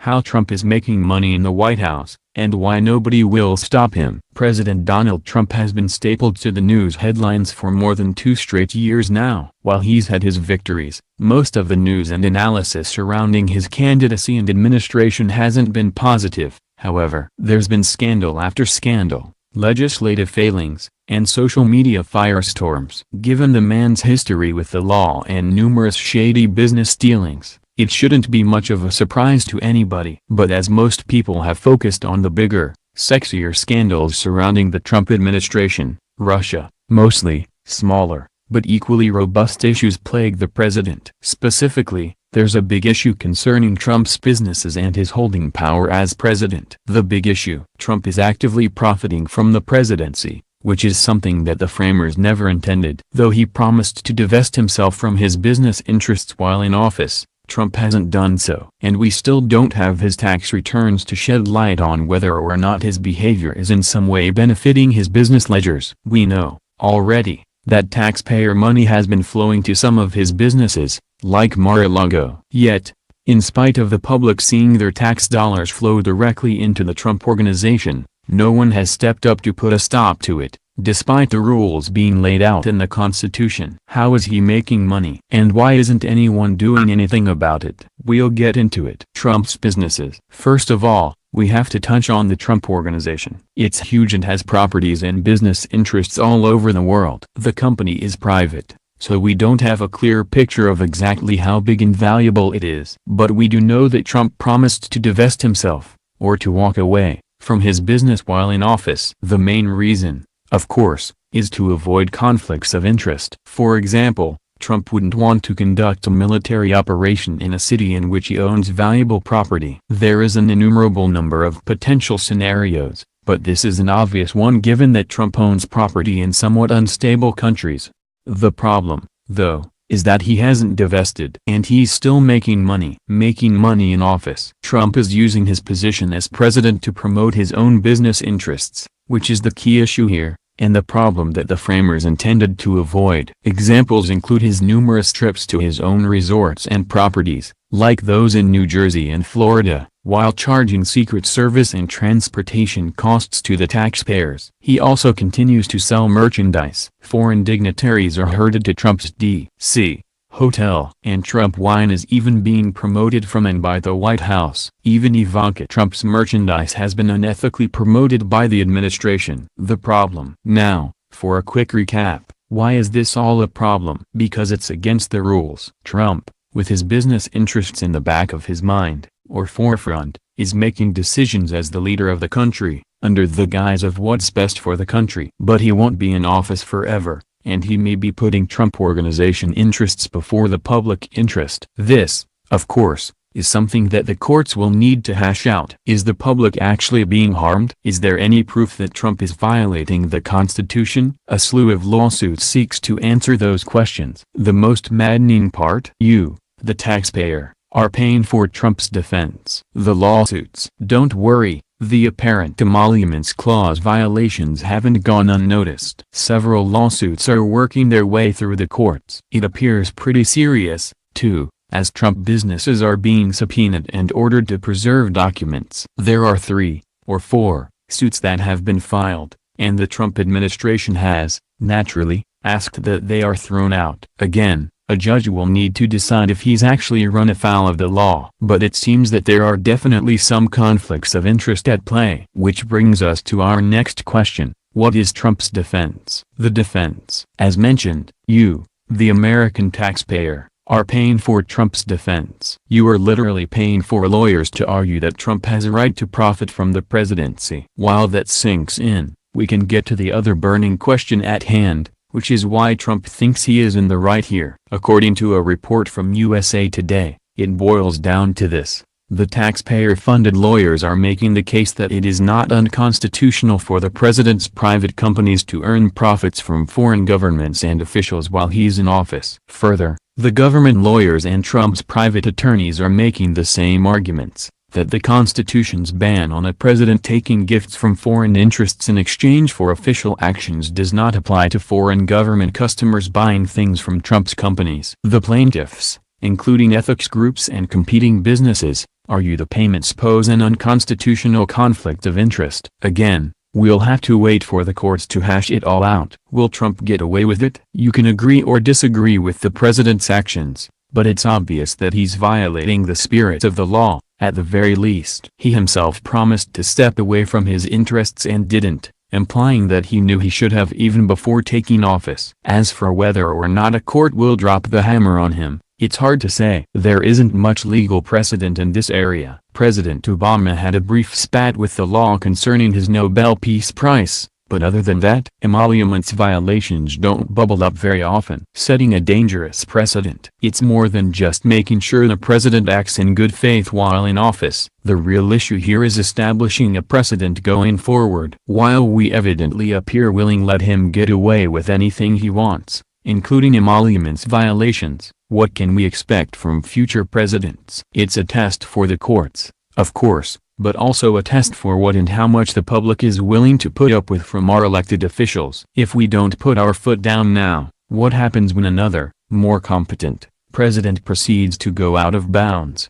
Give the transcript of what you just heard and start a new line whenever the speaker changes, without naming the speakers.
how Trump is making money in the White House, and why nobody will stop him. President Donald Trump has been stapled to the news headlines for more than 2 straight years now. While he's had his victories, most of the news and analysis surrounding his candidacy and administration hasn't been positive. However, there's been scandal after scandal, legislative failings, and social media firestorms. Given the man's history with the law and numerous shady business dealings, it shouldn't be much of a surprise to anybody. But as most people have focused on the bigger, sexier scandals surrounding the Trump administration, Russia, mostly, smaller, but equally robust issues plague the president. Specifically, there's a big issue concerning Trump's businesses and his holding power as president. The big issue: Trump is actively profiting from the presidency, which is something that the framers never intended. Though he promised to divest himself from his business interests while in office, Trump hasn't done so. And we still don't have his tax returns to shed light on whether or not his behavior is in some way benefiting his business ledgers. We know, already, that taxpayer money has been flowing to some of his businesses, like Mar-a-Lago. Yet, in spite of the public seeing their tax dollars flow directly into the Trump Organization, no one has stepped up to put a stop to it, despite the rules being laid out in the Constitution. How is he making money? And why isn't anyone doing anything about it? We'll get into it. Trump's businesses. First of all, we have to touch on the Trump Organization. It's huge and has properties and business interests all over the world. The company is private, so we don't have a clear picture of exactly how big and valuable it is. But we do know that Trump promised to divest himself, or to walk away, from his business while in office. The main reason, of course, is to avoid conflicts of interest. For example, Trump wouldn't want to conduct a military operation in a city in which he owns valuable property. There is an innumerable number of potential scenarios, but this is an obvious one given that Trump owns property in somewhat unstable countries. The problem, though, is that he hasn't divested. And he's still making money. Making money in office. Trump is using his position as president to promote his own business interests, which is the key issue here, and the problem that the framers intended to avoid. Examples include his numerous trips to his own resorts and properties, like those in New Jersey and Florida, while charging Secret Service and transportation costs to the taxpayers. He also continues to sell merchandise. Foreign dignitaries are herded to Trump's D.C. hotel, and Trump wine is even being promoted from and by the White House. Even Ivanka Trump's merchandise has been unethically promoted by the administration. The problem. Now, for a quick recap, why is this all a problem? Because it's against the rules. Trump, with his business interests in the back of his mind, or forefront, is making decisions as the leader of the country, under the guise of what's best for the country. But he won't be in office forever, and he may be putting Trump Organization interests before the public interest. This, of course, is something that the courts will need to hash out. Is the public actually being harmed? Is there any proof that Trump is violating the Constitution? A slew of lawsuits seeks to answer those questions. The most maddening part: you, the taxpayer, are paying for Trump's defense. The lawsuits. Don't worry, the apparent emoluments clause violations haven't gone unnoticed. Several lawsuits are working their way through the courts. It appears pretty serious, too, as Trump businesses are being subpoenaed and ordered to preserve documents. There are 3 or 4 suits that have been filed, and the Trump administration has, naturally, asked that they are thrown out. Again, a judge will need to decide if he's actually run afoul of the law. But it seems that there are definitely some conflicts of interest at play. Which brings us to our next question: what is Trump's defense? The defense. As mentioned, you, the American taxpayer, are paying for Trump's defense. You are literally paying for lawyers to argue that Trump has a right to profit from the presidency. While that sinks in, we can get to the other burning question at hand, which is why Trump thinks he is in the right here. According to a report from USA Today, it boils down to this: the taxpayer-funded lawyers are making the case that it is not unconstitutional for the president's private companies to earn profits from foreign governments and officials while he's in office. Further, the government lawyers and Trump's private attorneys are making the same arguments, that the Constitution's ban on a president taking gifts from foreign interests in exchange for official actions does not apply to foreign government customers buying things from Trump's companies. The plaintiffs, including ethics groups and competing businesses, argue the payments pose an unconstitutional conflict of interest. Again, we'll have to wait for the courts to hash it all out. Will Trump get away with it? You can agree or disagree with the president's actions, but it's obvious that he's violating the spirit of the law. At the very least, he himself promised to step away from his interests and didn't, implying that he knew he should have even before taking office. As for whether or not a court will drop the hammer on him, it's hard to say. There isn't much legal precedent in this area. President Obama had a brief spat with the law concerning his Nobel Peace Prize, but other than that, emoluments violations don't bubble up very often, setting a dangerous precedent. It's more than just making sure the president acts in good faith while in office. The real issue here is establishing a precedent going forward. While we evidently appear willing, let him get away with anything he wants, including emoluments violations. What can we expect from future presidents? It's a test for the courts, of course, but also a test for what and how much the public is willing to put up with from our elected officials. If we don't put our foot down now, what happens when another, more competent, president proceeds to go out of bounds?